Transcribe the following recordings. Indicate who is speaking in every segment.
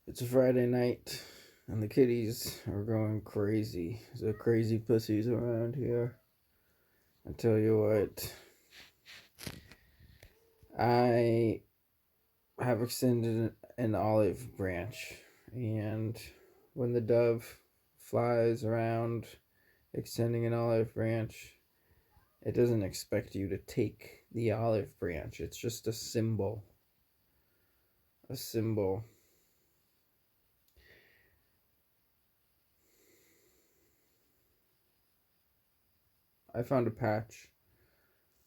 Speaker 1: It's a Friday night, and the kitties are going crazy. There's crazy pussies around here. I tell you what, I have extended an olive branch, and when the dove flies around extending an olive branch, it doesn't expect you to take the olive branch. It's just a symbol. A symbol. I found a patch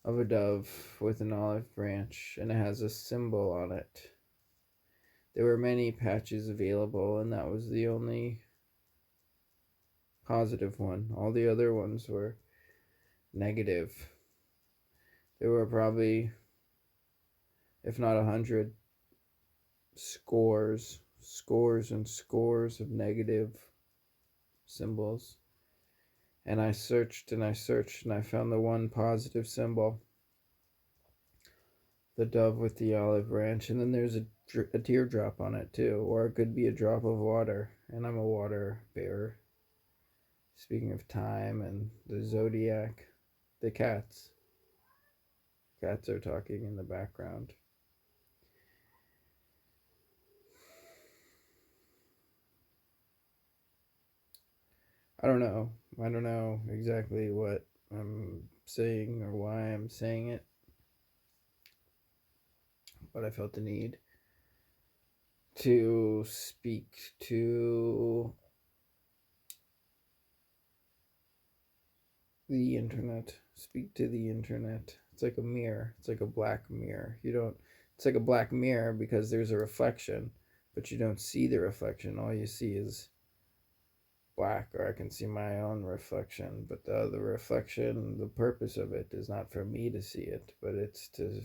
Speaker 1: of a dove with an olive branch, and it has a symbol on it. There were many patches available, and that was the only positive one. All the other ones were negative. There were probably, if not 100, scores and scores of negative symbols. And I searched and I searched, and I found the one positive symbol, the dove with the olive branch. And then there's a teardrop on it too, or it could be a drop of water. And I'm a water bearer. Speaking of time and the zodiac, the cats. Cats are talking in the background. I don't know. I don't know exactly what I'm saying or why I'm saying it, but I felt the need to speak to the internet. Speak to the internet. It's like a mirror. It's like a black mirror. You don't. It's like a black mirror because there's a reflection, but you don't see the reflection. All you see is black, or I can see my own reflection. But the reflection, the purpose of it is not for me to see it, but it's to.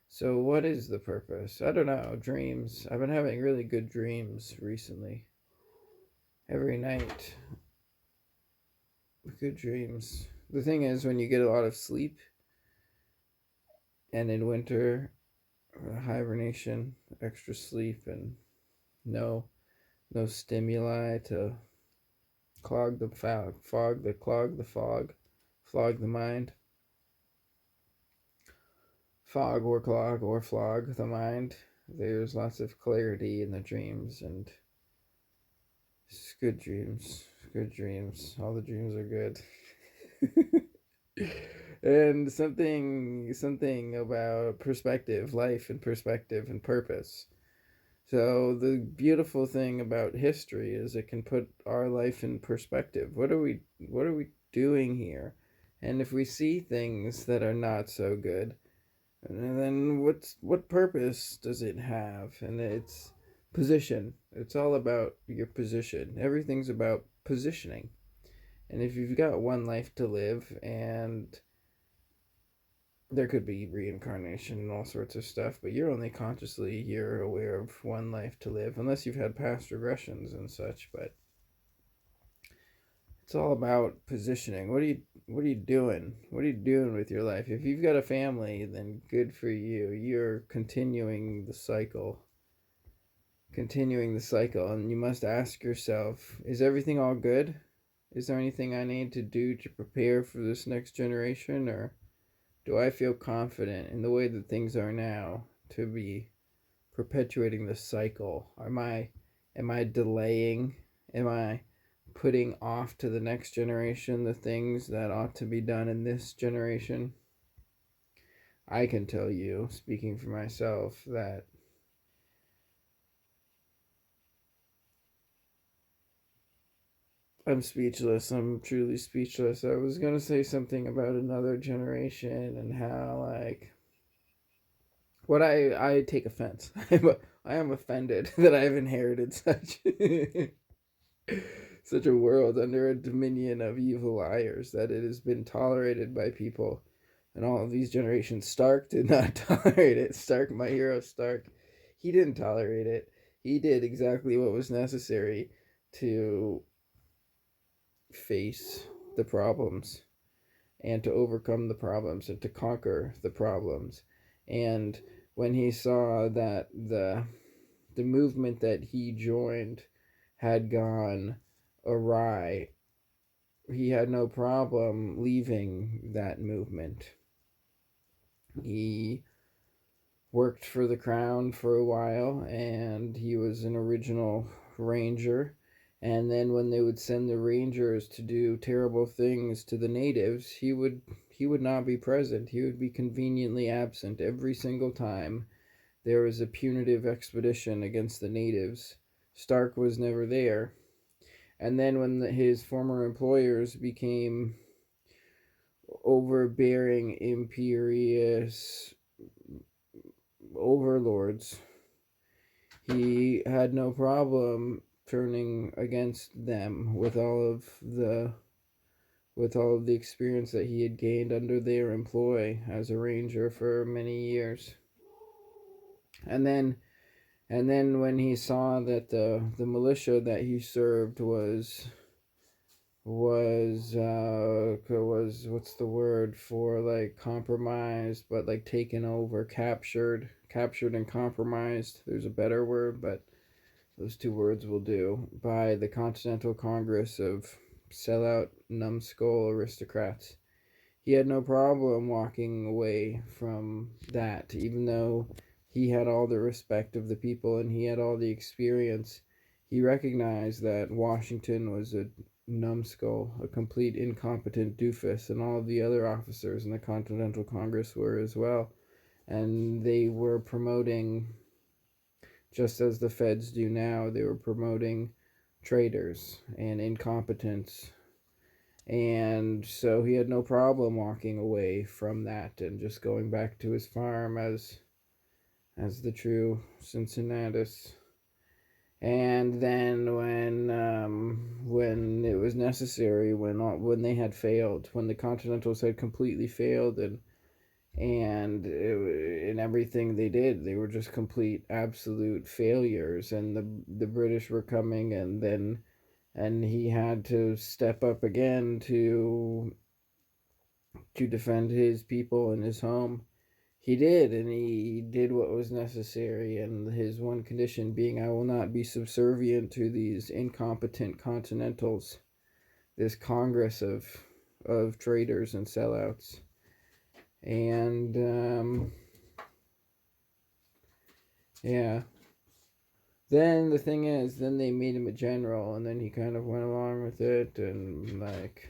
Speaker 1: So, what is the purpose? I don't know. Dreams. I've been having really good dreams recently. Every night, good dreams. The thing is, when you get a lot of sleep, and in winter, hibernation, extra sleep, and no no stimuli to clog the flog the mind, fog or clog or flog the mind. There's lots of clarity in the dreams, and it's good dreams. Good dreams. All the dreams are good. And something about perspective, life and perspective and purpose. So the beautiful thing about history is it can put our life in perspective. What are we doing here? And if we see things that are not so good, and then what purpose does it have? And it's position. It's all about your position. Everything's about positioning. And if you've got one life to live, and there could be reincarnation and all sorts of stuff, but you're aware of one life to live, unless you've had past regressions and such. But it's all about positioning. What are you doing? What are you doing with your life? If you've got a family, then good for you. You're continuing the cycle, and you must ask yourself, is everything all good? Is there anything I need to do to prepare for this next generation, or do I feel confident in the way that things are now to be perpetuating the cycle? Am I delaying? Am I putting off to the next generation the things that ought to be done in this generation? I can tell you, speaking for myself, that I'm speechless. I'm truly speechless. I was going to say something about another generation and how, like, what I take offense. I am offended that I've inherited such a world under a dominion of evil liars, that it has been tolerated by people and all of these generations. Stark did not tolerate it. Stark, my hero Stark, he didn't tolerate it. He did exactly what was necessary to face the problems, and to overcome the problems, and to conquer the problems. And when he saw that the the movement that he joined had gone awry, he had no problem leaving that movement. He worked for the crown for a while, and he was an original ranger. And then when they would send the rangers to do terrible things to the natives, he would not be present. He would be conveniently absent every single time there was a punitive expedition against the natives. Stark was never there. And then when his former employers became overbearing, imperious overlords, he had no problem turning against them with all of the experience that he had gained under their employ as a ranger for many years. And then when he saw that the militia that he served was what's the word for, like, compromised, but like taken over, captured and compromised, there's a better word, but those two words will do, by the Continental Congress of sellout numbskull aristocrats. He had no problem walking away from that, even though he had all the respect of the people and he had all the experience. He recognized that Washington was a numbskull, a complete incompetent doofus, and all of the other officers in the Continental Congress were as well. And they were promoting, just as the feds do now, they were promoting traitors and incompetence. And so he had no problem walking away from that and just going back to his farm as the true Cincinnatus. And then when it was necessary, when they had failed, when the Continentals had completely failed, and in everything they did, they were just complete absolute failures, and the British were coming, and he had to step up again to defend his people and his home. He did, and he did what was necessary, and his one condition being, I will not be subservient to these incompetent Continentals, this Congress of traitors and sellouts. And yeah. Then the thing is, then they made him a general, and then he kind of went along with it, and like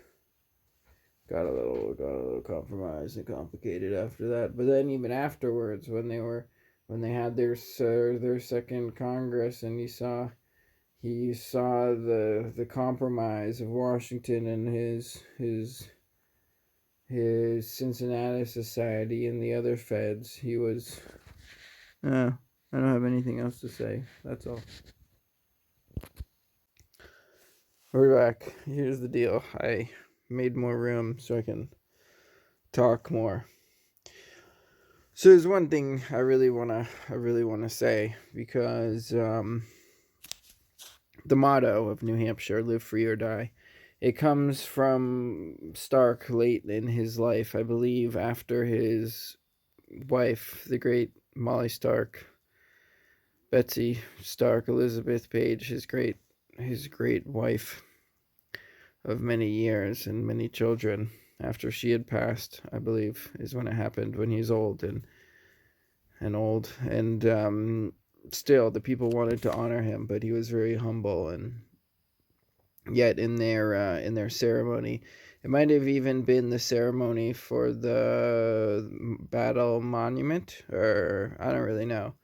Speaker 1: got a little compromised and complicated after that. But then even afterwards, when they had their second Congress, and he saw the compromise of Washington and his Cincinnati Society and the other feds, he was I don't have anything else to say. That's all. We're back. Here's the deal. I made more room so I can talk more. So there's one thing I really wanna say, because the motto of New Hampshire, "Live free or die," it comes from Stark late in his life, I believe, after his wife, the great Molly Stark, Betsy Stark, Elizabeth Page, his great wife of many years and many children, after she had passed, I believe, is when it happened, when he's old and still the people wanted to honor him, but he was very humble. And yet in their ceremony, it might have even been the ceremony for the battle monument, or I don't really know.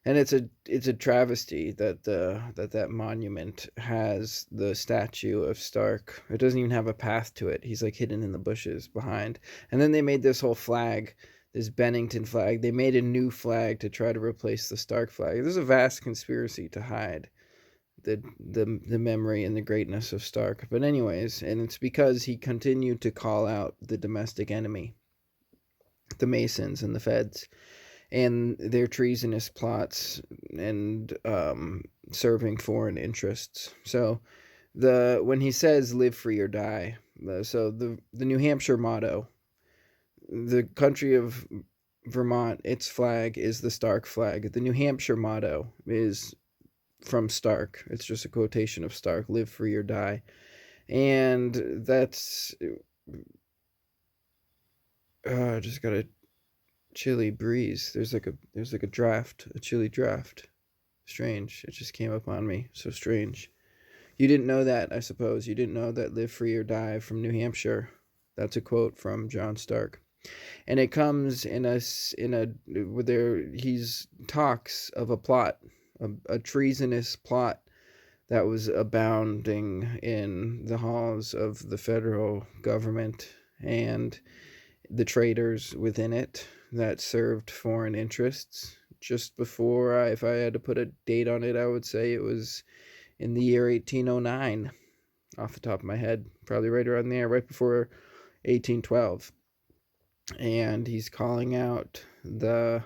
Speaker 1: And it's a travesty that that monument has the statue of Stark. It doesn't even have a path to it. He's like hidden in the bushes behind. And then they made this whole flag, this Bennington flag. They made a new flag to try to replace the Stark flag. There's a vast conspiracy to hide the memory and the greatness of Stark. But anyways, and it's because he continued to call out the domestic enemy, the Masons and the Feds, and their treasonous plots and serving foreign interests. So when he says "live free or die," so the New Hampshire motto, the country of Vermont, its flag is the Stark flag. The New Hampshire motto is from Stark. It's just a quotation of Stark: "Live free or die." And that's just got a chilly breeze. There's like a draft, a chilly draft. Strange. It just came up on me. So strange. You didn't know that, I suppose. You didn't know that "Live free or die" from New Hampshire. That's a quote from John Stark. And it comes he's talks of a plot, a treasonous plot that was abounding in the halls of the federal government and the traitors within it that served foreign interests. Just before, if I had to put a date on it, I would say it was in the year 1809, off the top of my head, probably right around there, right before 1812. And he's calling out the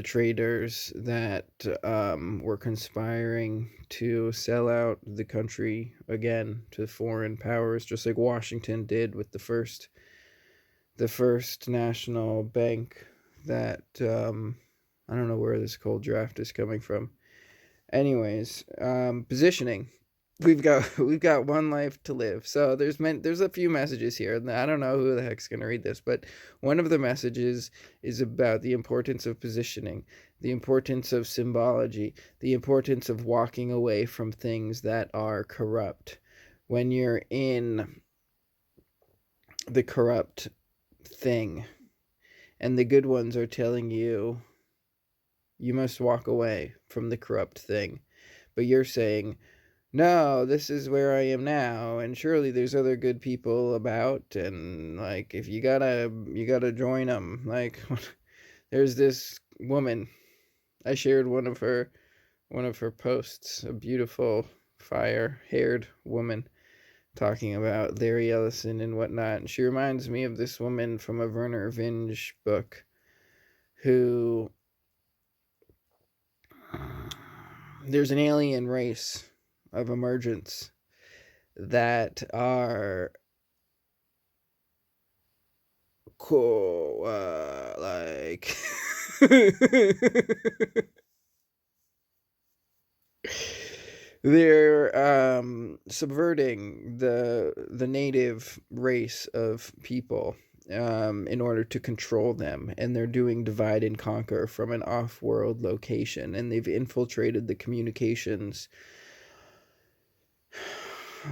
Speaker 1: traders that were conspiring to sell out the country again to foreign powers, just like Washington did with the first national bank. That I don't know where this cold draft is coming from. Anyways, positioning. We've got one life to live. So there's a few messages here. I don't know who the heck's gonna read this, but one of the messages is about the importance of positioning, the importance of symbology, the importance of walking away from things that are corrupt. When you're in the corrupt thing, and the good ones are telling you you must walk away from the corrupt thing, but you're saying, no, this is where I am now, and surely there's other good people about, and like, if you gotta join them. Like, there's this woman, I shared one of her posts, a beautiful fire-haired woman talking about Larry Ellison and whatnot, and she reminds me of this woman from a Werner Vinge book who, there's an alien race of emergence that are cool, like they're subverting the native race of people in order to control them, and they're doing divide and conquer from an off-world location, and they've infiltrated the communications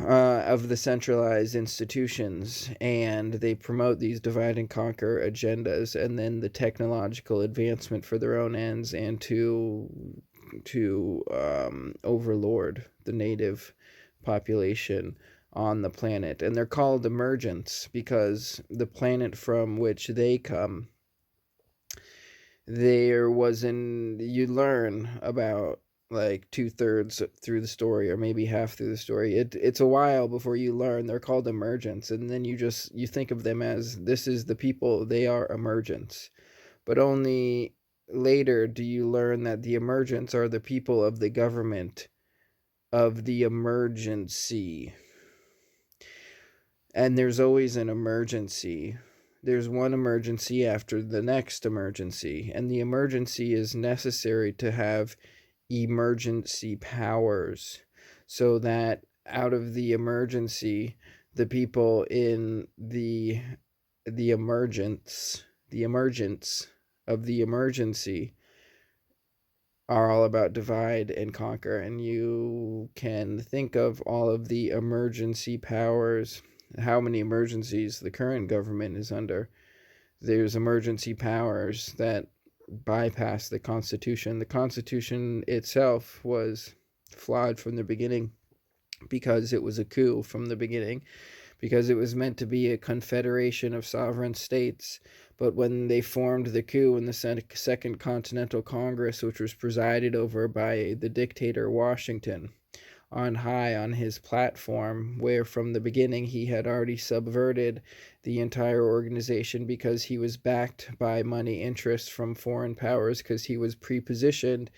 Speaker 1: of the centralized institutions, and they promote these divide and conquer agendas, and then the technological advancement for their own ends, and to overlord the native population on the planet. And they're called emergents because the planet from which they come, you learn about like 2/3 through the story, or maybe half through the story. It's a while before you learn they're called emergents, and then you think of them as, this is the people, they are emergents. But only later do you learn that the emergents are the people of the government of the emergency. And there's always an emergency. There's one emergency after the next emergency, and the emergency is necessary to have emergency powers, so that out of the emergency, the people in the emergence of the emergency are all about divide and conquer. And you can think of all of the emergency powers, how many emergencies the current government is under. There's emergency powers that bypass the Constitution. The Constitution itself was flawed from the beginning because it was a coup from the beginning, because it was meant to be a confederation of sovereign states. But when they formed the coup in the Second Continental Congress, which was presided over by the dictator Washington, on high on his platform, where from the beginning he had already subverted the entire organization because he was backed by money interests from foreign powers, because he was pre-positioned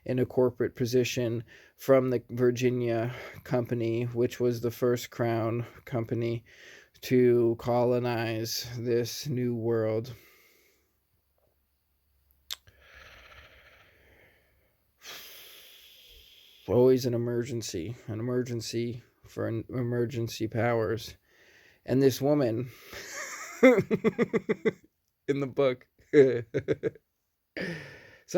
Speaker 1: in a corporate position from the Virginia Company, which was the first crown company to colonize this new world. always an emergency for emergency powers. And this woman in the book. So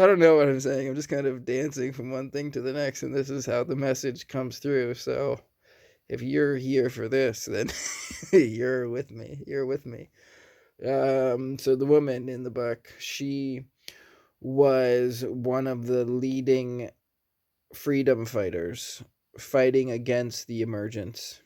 Speaker 1: I don't know what I'm saying. I'm just kind of dancing from one thing to the next, and this is how the message comes through. So if you're here for this, then you're with me. You're with me. So the woman in the book, she was one of the leading freedom fighters fighting against the emergence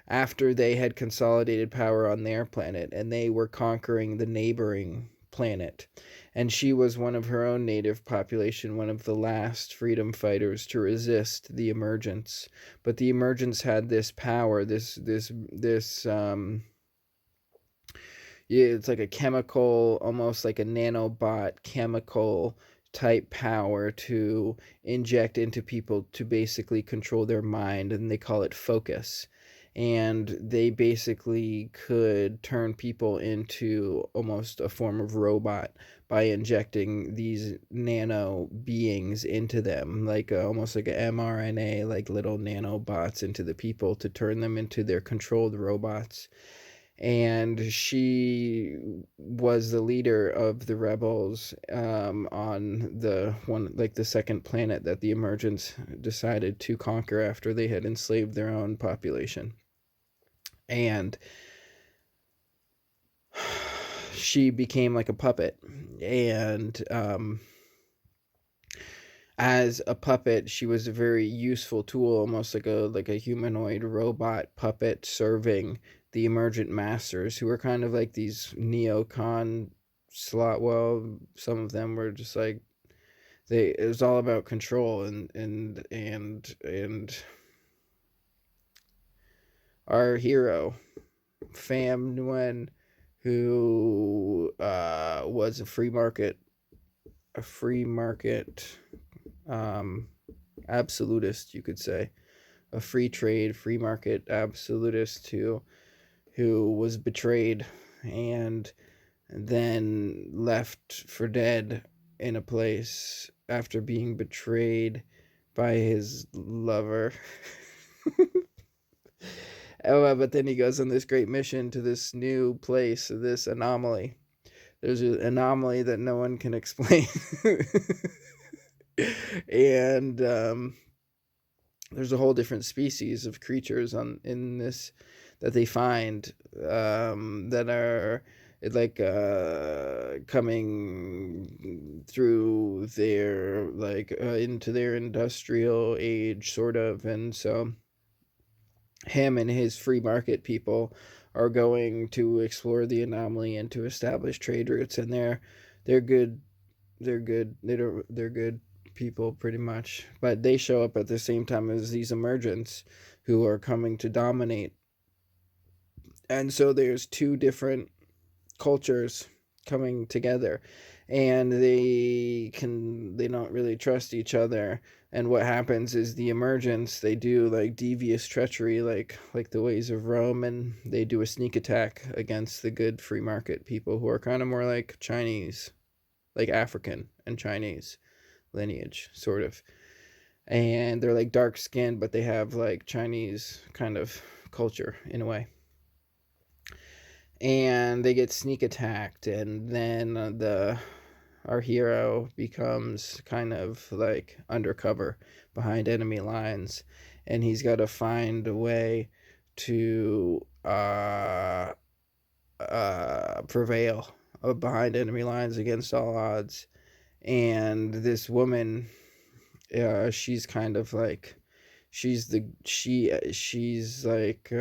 Speaker 1: after they had consolidated power on their planet and they were conquering the neighboring planet. And she was one of her own native population, one of the last freedom fighters to resist the emergence. But the emergence had this power, yeah, it's like a chemical, almost like a nanobot chemical type power to inject into people to basically control their mind, and they call it focus. And they basically could turn people into almost a form of robot by injecting these nano beings into them, like almost like a mRNA, like little nanobots into the people to turn them into their controlled robots. And she was the leader of the rebels on the one, like the second planet that the emergence decided to conquer after they had enslaved their own population. And she became like a puppet, and as a puppet she was a very useful tool, almost like a humanoid robot puppet serving the emergent masters, who were kind of like these neocon slot. Well, some of them were just like, it was all about control. And our hero Pham Nguyen, who was a free market um, absolutist, you could say, a free trade, free market absolutist who was betrayed and then left for dead in a place after being betrayed by his lover. Oh, but then he goes on this great mission to this new place, this anomaly. There's an anomaly that no one can explain. And there's a whole different species of creatures in this that they find, that are like coming through their like into their industrial age, sort of. And so him and his free market people are going to explore the anomaly and to establish trade routes. And they're good. They're good people, pretty much. But they show up at the same time as these emergents who are coming to dominate. And so there's two different cultures coming together, and they don't really trust each other. And what happens is the emergence, they do like devious treachery, like the ways of Rome, and they do a sneak attack against the good free market people, who are kind of more like Chinese, like African and Chinese lineage, sort of. And they're like dark skinned, but they have like Chinese kind of culture in a way. And they get sneak attacked, and then our hero becomes kind of like undercover behind enemy lines, and he's got to find a way to prevail behind enemy lines against all odds. And this woman, she's kind of like, she's like,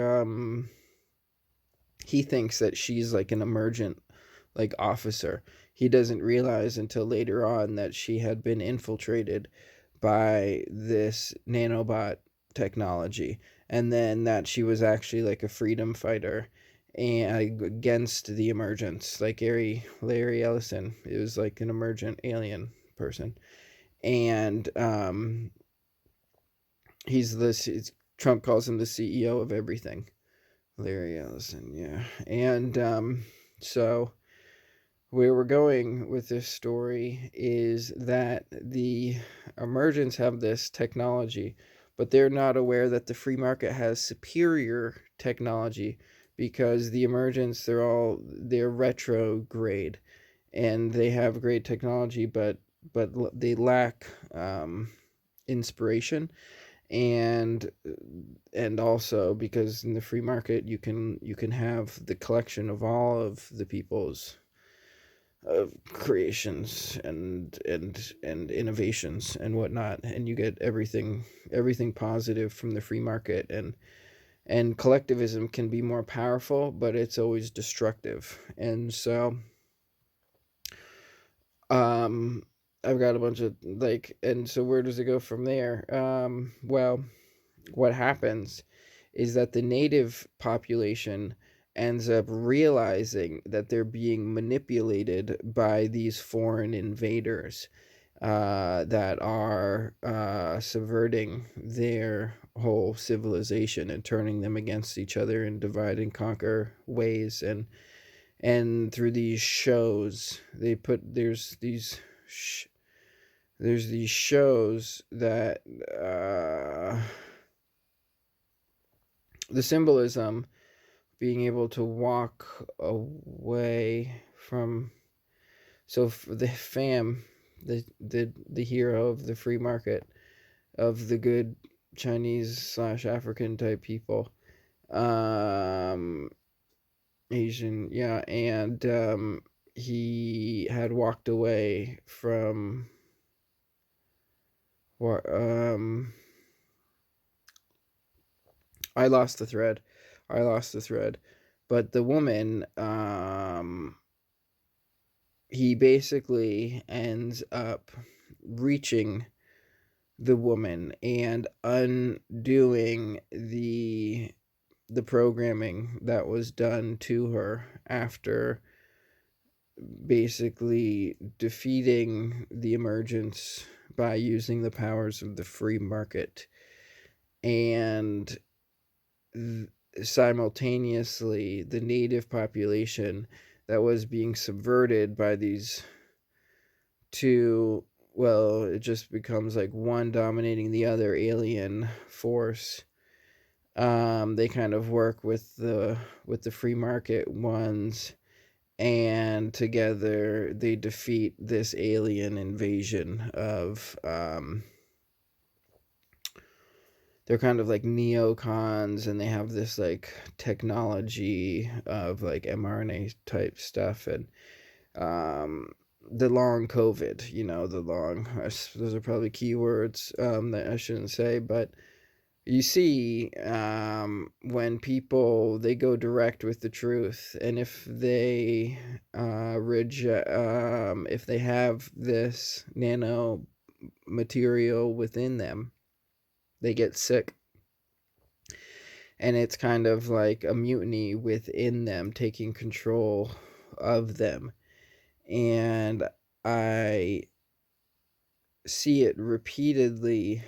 Speaker 1: he thinks that she's like an emergent like officer. He doesn't realize until later on that she had been infiltrated by this nanobot technology, and then that she was actually like a freedom fighter and against the emergence, like Larry Ellison. It was like an emergent alien person. And he's this, Trump calls him the CEO of everything. Larry Ellison, yeah. And so where we're going with this story is that the emergents have this technology, but they're not aware that the free market has superior technology, because the emergents, they're retrograde, and they have great technology, but they lack inspiration, and also because in the free market you can have the collection of all of the people's creations and innovations and whatnot, and you get everything positive from the free market. And collectivism can be more powerful, but it's always destructive. And so um I've got a bunch of and so where does it go from there? Well, what happens is that the native population ends up realizing that they're being manipulated by these foreign invaders that are subverting their whole civilization and turning them against each other in divide and conquer ways. And through these shows, there's these shows that the symbolism, being able to walk away from, so the fam, the hero of the free market, of the good Chinese/African type people, um Asian, yeah. And he had walked away from what I lost the thread. But the woman, he basically ends up reaching the woman and undoing the programming that was done to her after basically defeating the emergence by using the powers of the free market. And simultaneously, the native population that was being subverted by these two, well, it just becomes like one dominating the other alien force. They kind of work with the free market ones, and together they defeat this alien invasion of they're kind of like neocons, and they have this like technology of like mRNA type stuff. And the long COVID, those are probably keywords that I shouldn't say. But you see, when people, they go direct with the truth, and if they if they have this nano material within them, they get sick. And it's kind of like a mutiny within them, taking control of them. And I see it repeatedly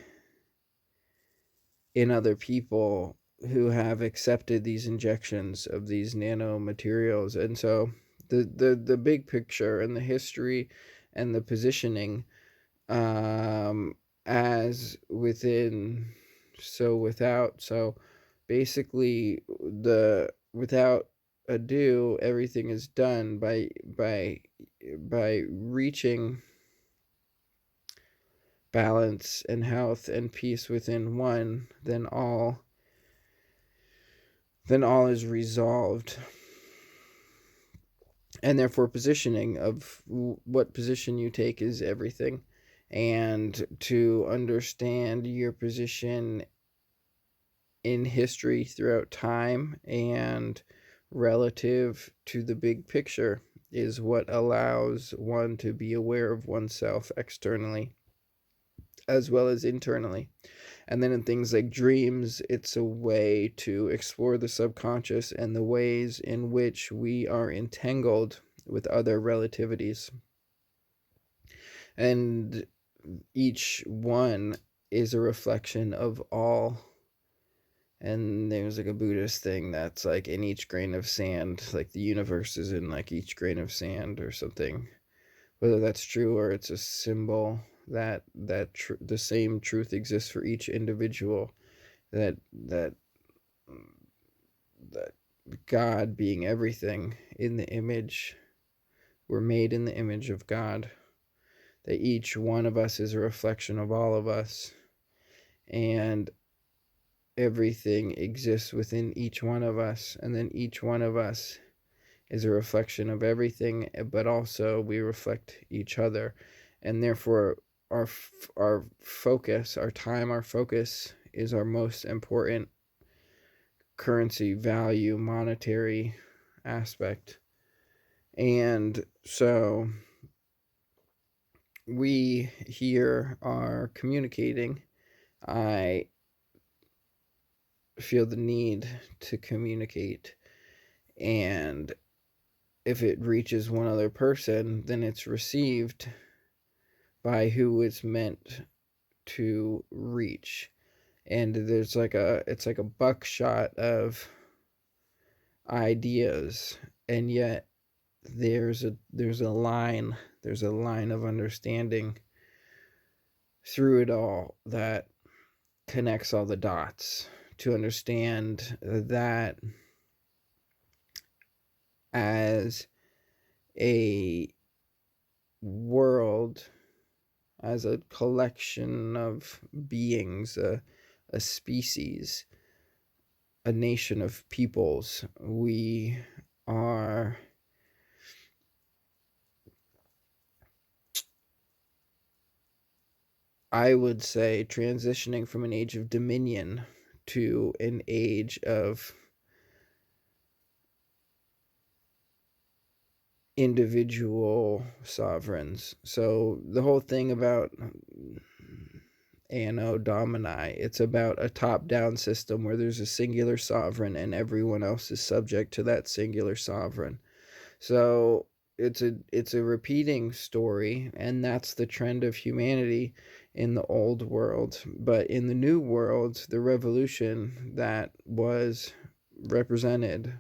Speaker 1: in other people who have accepted these injections of these nanomaterials. And so the big picture and the history and the positioning, as within, so without. So basically, the without ado, everything is done by reaching balance and health and peace within one. Then all is resolved. And therefore, positioning of what position you take is everything. And to understand your position in history throughout time and relative to the big picture is what allows one to be aware of oneself externally as well as internally. And then in things like dreams, it's a way to explore the subconscious and the ways in which we are entangled with other relativities. And each one is a reflection of all. And there's like a Buddhist thing that's like, in each grain of sand, like the universe is in like each grain of sand or something. Whether that's true or it's a symbol, that the same truth exists for each individual, that that God being everything, in the image, we're made in the image of God, that each one of us is a reflection of all of us, and everything exists within each one of us, and then each one of us is a reflection of everything, but also we reflect each other, and therefore our focus, our time, our focus is our most important currency, value, monetary aspect. And so we here are communicating. I feel the need to communicate, and if it reaches one other person, then it's received by who it's meant to reach. And it's like a buckshot of ideas, and yet there's a line of understanding through it all that connects all the dots to understand that as a world, as a collection of beings, a species, a nation of peoples, we are I would say transitioning from an age of dominion to an age of individual sovereigns. So the whole thing about Anno Domini, it's about a top-down system where there's a singular sovereign and everyone else is subject to that singular sovereign. So it's a repeating story, and that's the trend of humanity in the old world. But in the new world, the revolution that was represented,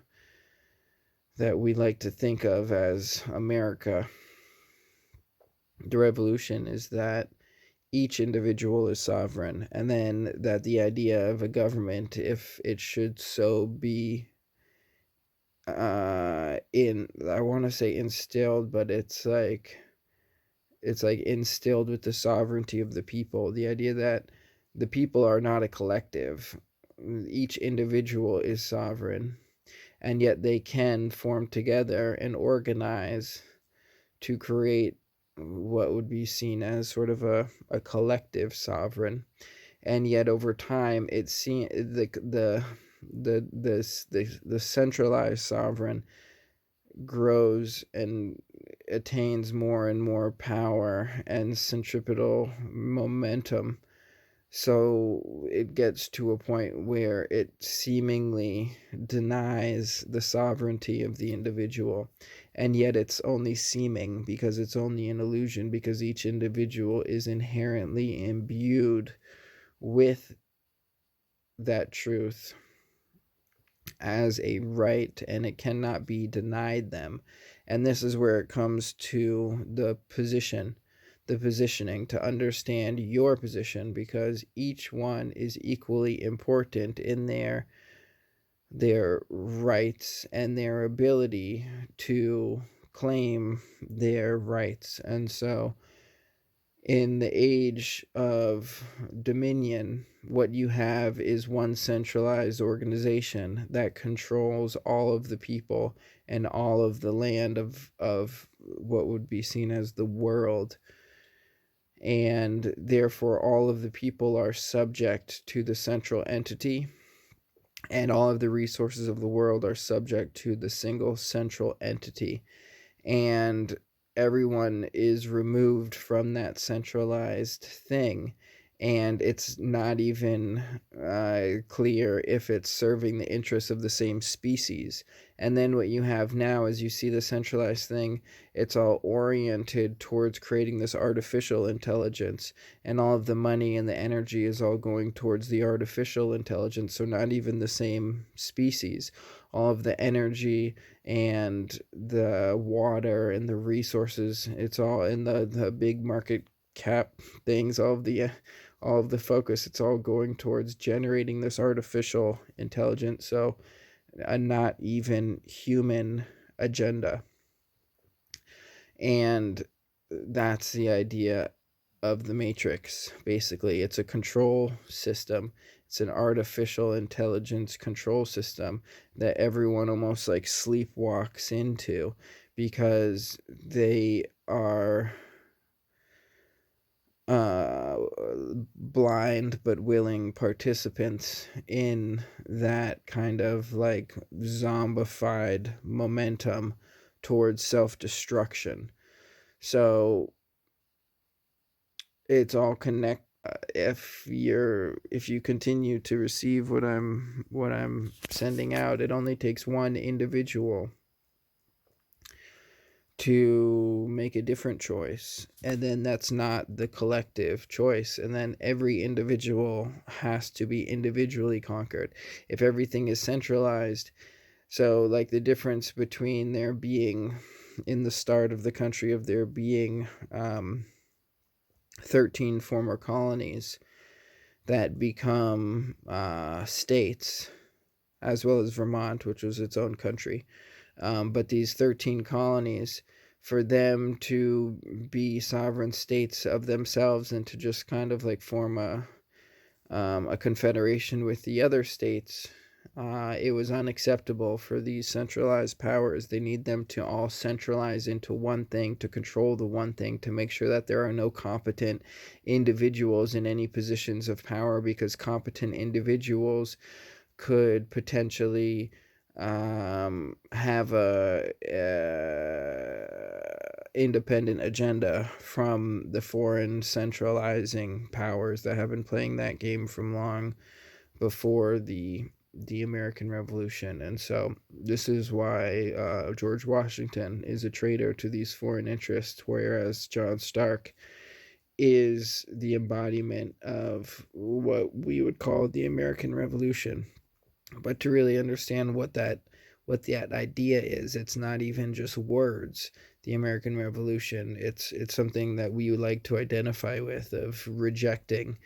Speaker 1: that we like to think of as America, the revolution is that each individual is sovereign, and then that the idea of a government, if it should so be I want to say instilled, but it's like instilled with the sovereignty of the people, the idea that the people are not a collective, each individual is sovereign, and yet they can form together and organize to create what would be seen as sort of a collective sovereign. And yet over time it's seen the centralized sovereign grows and attains more and more power and centripetal momentum. So it gets to a point where it seemingly denies the sovereignty of the individual. And yet it's only seeming, because it's only an illusion, because each individual is inherently imbued with that truth as a right, and it cannot be denied them. And this is where it comes to the positioning, to understand your position, because each one is equally important in their rights and their ability to claim their rights. And so in the age of dominion, what you have is one centralized organization that controls all of the people and all of the land of what would be seen as the world. And therefore, all of the people are subject to the central entity, and all of the resources of the world are subject to the single central entity. And everyone is removed from that centralized thing, and it's not even clear if it's serving the interests of the same species. And then what you have now is you see the centralized thing, it's all oriented towards creating this artificial intelligence, and all of the money and the energy is all going towards the artificial intelligence. So not even the same species, all of the energy and the water and the resources, it's all in the big market cap things, all of the focus, it's all going towards generating this artificial intelligence, so a not even human agenda. And that's the idea of the Matrix. Basically, it's a control system. It's an artificial intelligence control system that everyone almost like sleepwalks into, because they are blind but willing participants in that kind of like zombified momentum towards self-destruction. So it's all connect. If you continue to receive what I'm sending out, it only takes one individual to make a different choice, and then that's not the collective choice, and then every individual has to be individually conquered. If everything is centralized, so like the difference between there being, in the start of the country, of there being 13 former colonies that become states, as well as Vermont, which was its own country. But these 13 colonies, for them to be sovereign states of themselves and to just kind of like form a confederation with the other states, it was unacceptable for these centralized powers. They need them to all centralize into one thing, to control the one thing, to make sure that there are no competent individuals in any positions of power, because competent individuals could potentially have a independent agenda from the foreign centralizing powers that have been playing that game from long before the American Revolution. And so this is why George Washington is a traitor to these foreign interests, whereas John Stark is the embodiment of what we would call the American Revolution. But to really understand what that idea is, it's not even just words. The American Revolution, it's something that we would like to identify with, of rejecting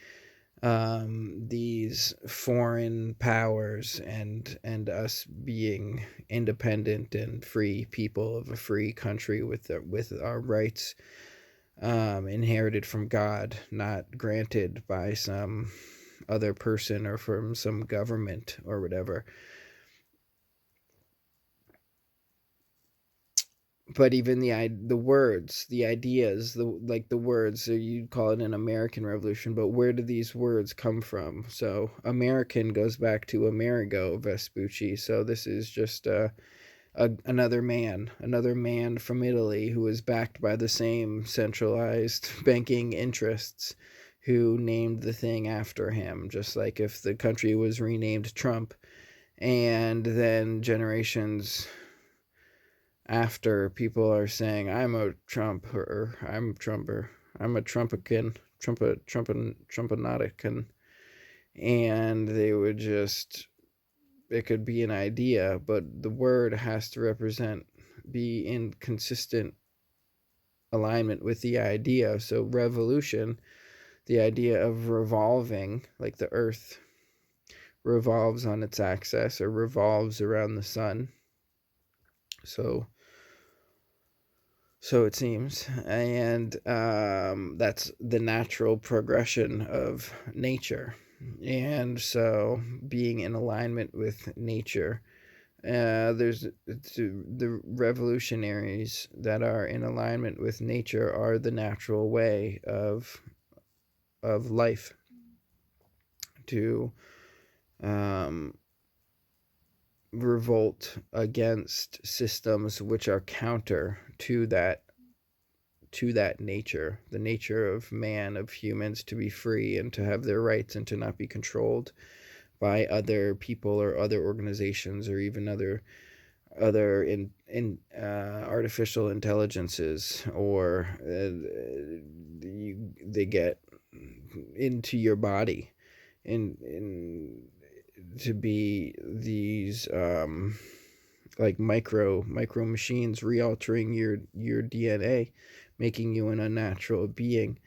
Speaker 1: these foreign powers, and us being independent and free people of a free country with our rights inherited from God, not granted by some other person or from some government or whatever. But even the words, the ideas, the words, so you'd call it an American Revolution, but where do these words come from? So American goes back to Amerigo Vespucci. So this is just another man from Italy who is backed by the same centralized banking interests, who named the thing after him. Just like if the country was renamed Trump, and then generations after, people are saying, I'm a Trump, or I'm a Trumper, I'm a Trumpican, Trumpanotican, and they would just, it could be an idea, but the word has to be in consistent alignment with the idea. So revolution, the idea of revolving, like the earth revolves on its axis, or revolves around the sun. So it seems, and that's the natural progression of nature. And so being in alignment with nature, there's the revolutionaries that are in alignment with nature are the natural way of life, to revolt against systems which are counter to that nature, the nature of man, of humans, to be free and to have their rights and to not be controlled by other people or other organizations, or even other artificial intelligences, or they get into your body, in to be these like micro machines, realtering your DNA, making you an unnatural being.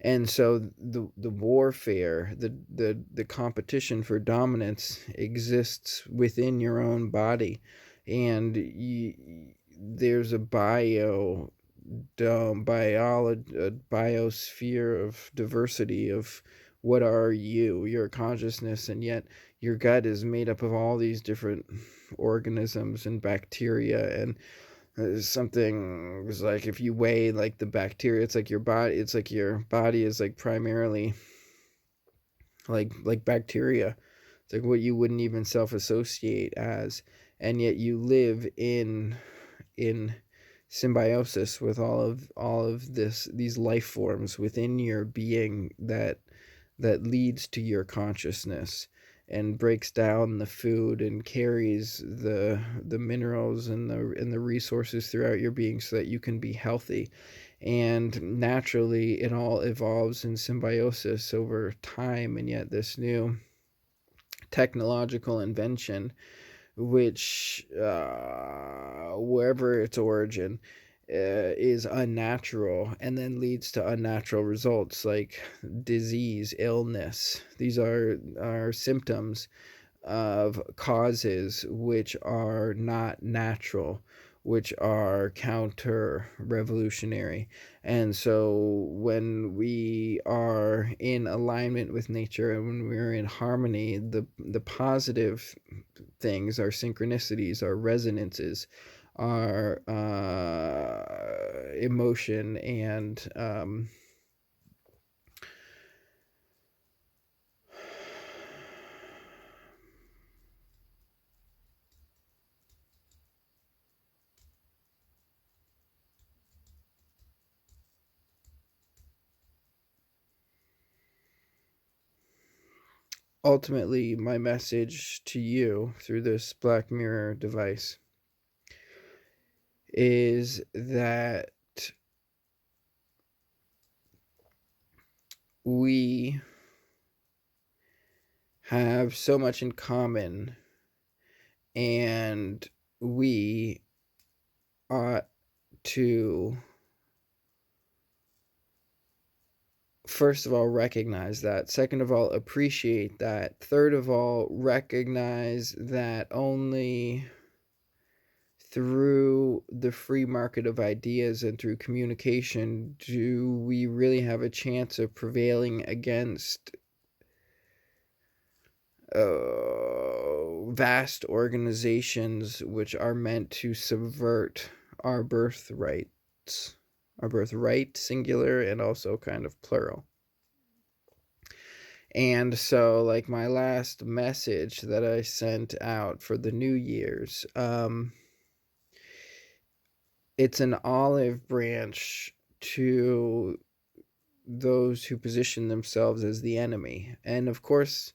Speaker 1: And so the warfare, the competition for dominance exists within your own body, and there's a biosphere of diversity of what are you, your consciousness, and yet your gut is made up of all these different organisms and bacteria. And something was like, if you weigh like the bacteria, it's like your body is like primarily like bacteria. It's like what you wouldn't even self-associate as, and yet you live in symbiosis with all of these life forms within your being that leads to your consciousness and breaks down the food and carries the minerals and the resources throughout your being so that you can be healthy. And naturally it all evolves in symbiosis over time, and yet this new technological invention, which wherever its origin, is unnatural and then leads to unnatural results like disease, illness. These are symptoms of causes which are not natural, which are counter revolutionary. And so when we are in alignment with nature and when we're in harmony, the positive things, our synchronicities, our resonances, our emotion, and ultimately my message to you through this Black Mirror device is that we have so much in common, and we ought to first of all recognize that, second of all appreciate that, third of all recognize that only through the free market of ideas and through communication do we really have a chance of prevailing against vast organizations which are meant to subvert our birthrights, our birthright, singular, and also kind of plural. And so, like, my last message that I sent out for the New Year's, it's an olive branch to those who position themselves as the enemy. And of course,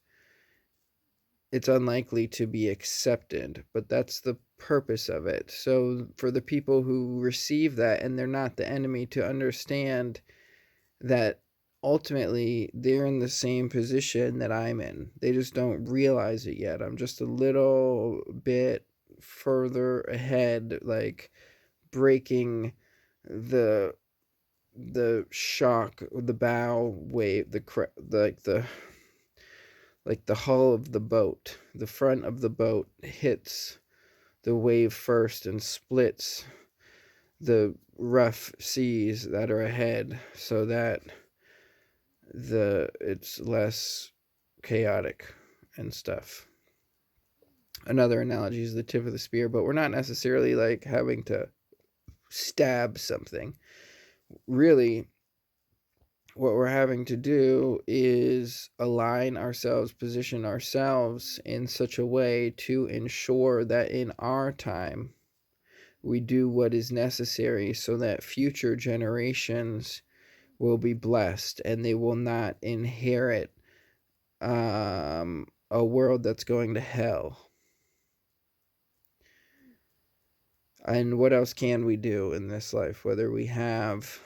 Speaker 1: it's unlikely to be accepted, but that's the purpose of it. So for the people who receive that and they're not the enemy, to understand that ultimately they're in the same position that I'm in. They just don't realize it yet. I'm just a little bit further ahead, like breaking the shock, the bow wave, like the hull of the boat, the front of the boat hits the wave first and splits the rough seas that are ahead so that it's less chaotic and stuff. Another analogy is the tip of the spear, but we're not necessarily like having to stab something. Really, what we're having to do is align ourselves, position ourselves in such a way to ensure that in our time we do what is necessary so that future generations will be blessed and they will not inherit a world that's going to hell. And what else can we do in this life, whether we have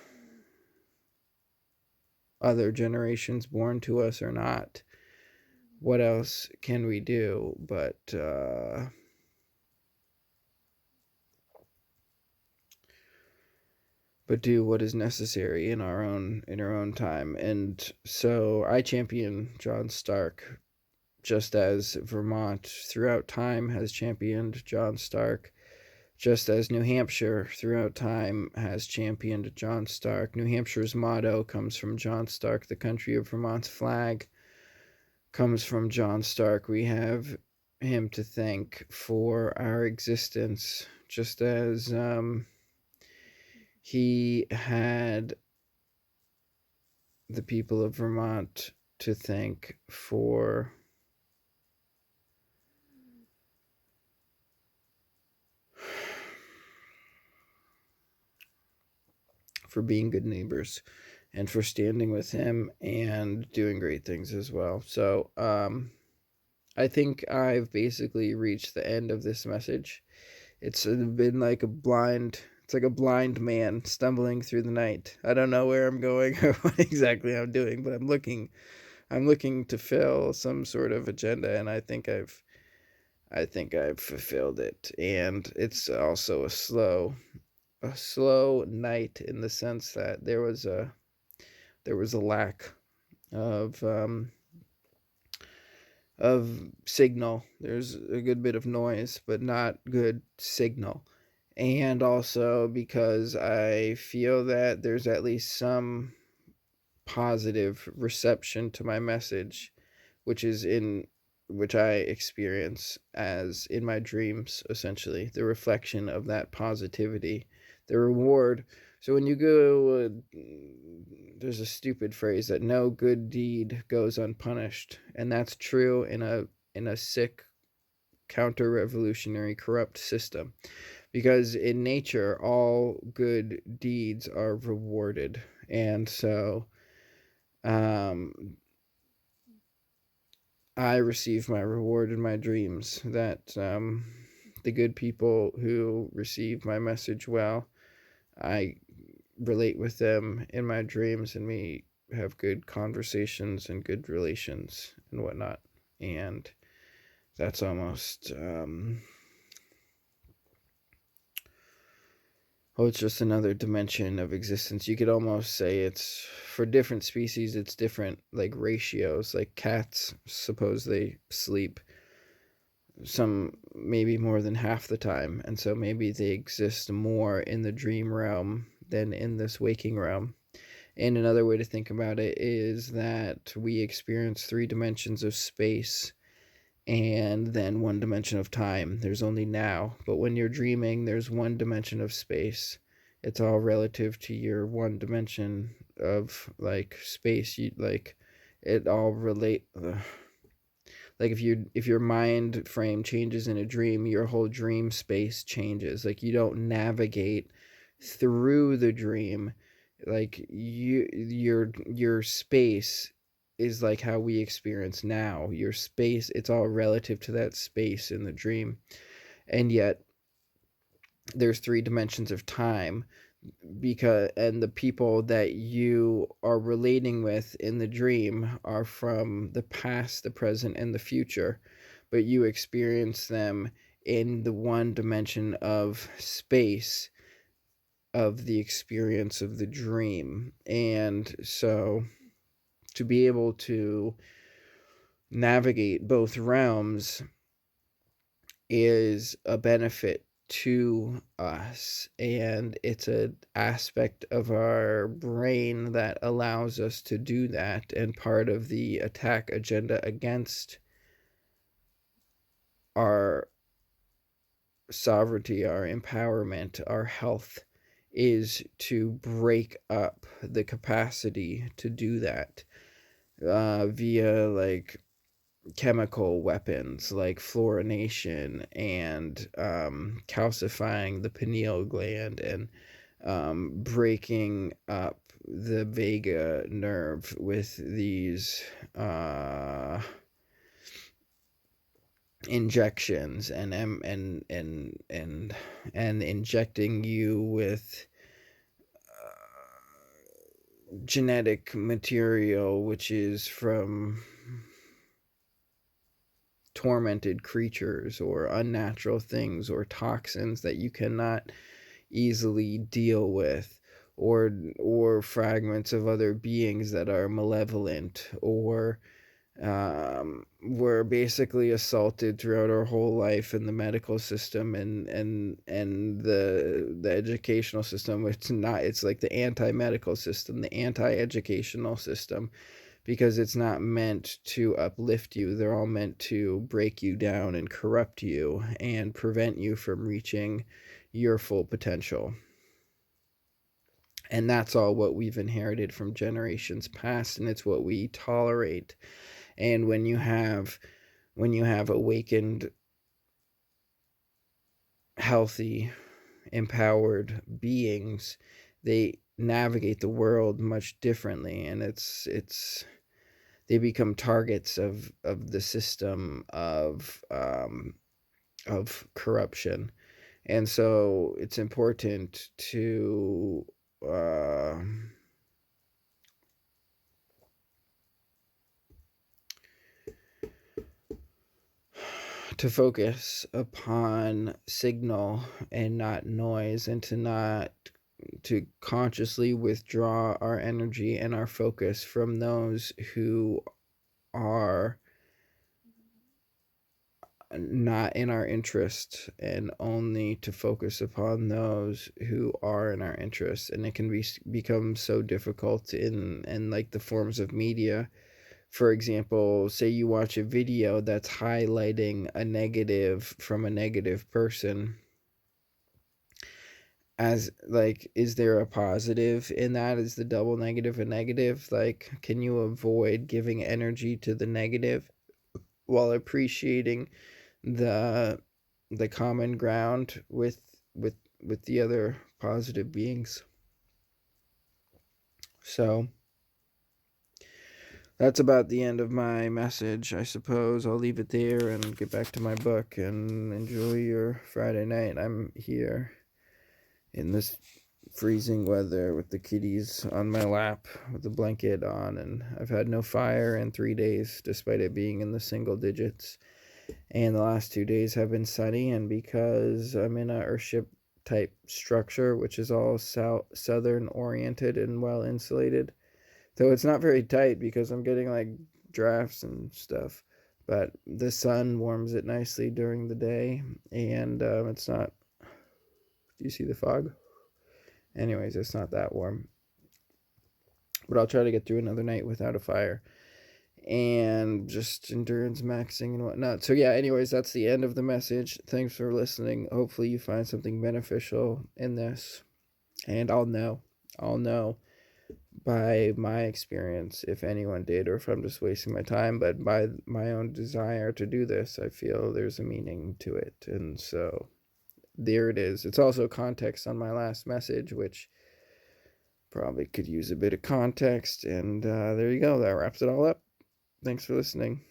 Speaker 1: other generations born to us or not? What else can we do but but do what is necessary in our own time. And so I champion John Stark, just as Vermont throughout time has championed John Stark, just as New Hampshire throughout time has championed John Stark. New Hampshire's motto comes from John Stark. The country of Vermont's flag comes from John Stark. We have him to thank for our existence, just as he had the people of Vermont to thank for being good neighbors and for standing with him and doing great things as well. So I think I've basically reached the end of this message. It's been like it's like a blind man stumbling through the night. I don't know where I'm going or what exactly I'm doing, but I'm looking to fill some sort of agenda, and I think I've fulfilled it. And it's also a slow night, in the sense that there was a lack of signal. There's a good bit of noise, but not good signal. And also because I feel that there's at least some positive reception to my message, which I experience as in my dreams, essentially the reflection of that positivity, the reward. So when you go, there's a stupid phrase that no good deed goes unpunished, and that's true in a sick, counter-revolutionary, corrupt system, because in nature all good deeds are rewarded. And so I receive my reward in my dreams, that the good people who receive my message well, I relate with them in my dreams, and we have good conversations and good relations and whatnot. And that's almost it's just another dimension of existence. You could almost say it's, for different species, it's different, like, ratios. Like cats, suppose they sleep some, maybe more than half the time, and so maybe they exist more in the dream realm than in this waking realm. And another way to think about it is that we experience 3 dimensions of space and then 1 dimension of time. There's only now, but when you're dreaming, there's 1 dimension of space. It's all relative to your 1 dimension of, like, space. You, like, it all relate. Like, if your mind frame changes in a dream, your whole dream space changes. Like, you don't navigate through the dream. Like, your space is like how we experience now. Your space, it's all relative to that space in the dream. And yet there's 3 dimensions of time, and the people that you are relating with in the dream are from the past, the present, and the future, but you experience them in the 1 dimension of space of the experience of the dream. And so to be able to navigate both realms is a benefit to us, and it's an aspect of our brain that allows us to do that. And part of the attack agenda against our sovereignty, our empowerment, our health, is to break up the capacity to do that via, like, chemical weapons like fluorination and calcifying the pineal gland, and breaking up the vagus nerve with these injections, and injecting you with genetic material which is from tormented creatures or unnatural things or toxins that you cannot easily deal with, or fragments of other beings that are malevolent, or we're basically assaulted throughout our whole life in the medical system and the educational system. It's like the anti-medical system, the anti-educational system, because it's not meant to uplift you. They're all meant to break you down and corrupt you and prevent you from reaching your full potential. And that's all what we've inherited from generations past, and it's what we tolerate. And when you have awakened, healthy, empowered beings, they navigate the world much differently, and they become targets of the system of corruption. And so it's important uh, to focus upon signal and not noise, and to consciously withdraw our energy and our focus from those who are not in our interest, and only to focus upon those who are in our interest. And it can become so difficult in like the forms of media. For example, say you watch a video that's highlighting a negative from a negative person. As like, is there a positive in that? Is the double negative a negative? Like, can you avoid giving energy to the negative while appreciating the common ground with the other positive beings? So that's about the end of my message, I suppose. I'll leave it there and get back to my book and enjoy your Friday night. I'm here in this freezing weather with the kitties on my lap with the blanket on, and I've had no fire in 3 days despite it being in the single digits. And the last 2 days have been sunny, and because I'm in a Earthship type structure, which is all southern oriented and well insulated, though it's not very tight because I'm getting like drafts and stuff, but the sun warms it nicely during the day, and it's not. Do you see the fog? Anyways, it's not that warm, but I'll try to get through another night without a fire and just endurance maxing and whatnot. So yeah, anyways, that's the end of the message. Thanks for listening. Hopefully you find something beneficial in this, and I'll know by my experience if anyone did, or if I'm just wasting my time. But by my own desire to do this, I feel there's a meaning to it. And so there it is. It's also context on my last message, which probably could use a bit of context. And there you go. That wraps it all up. Thanks for listening.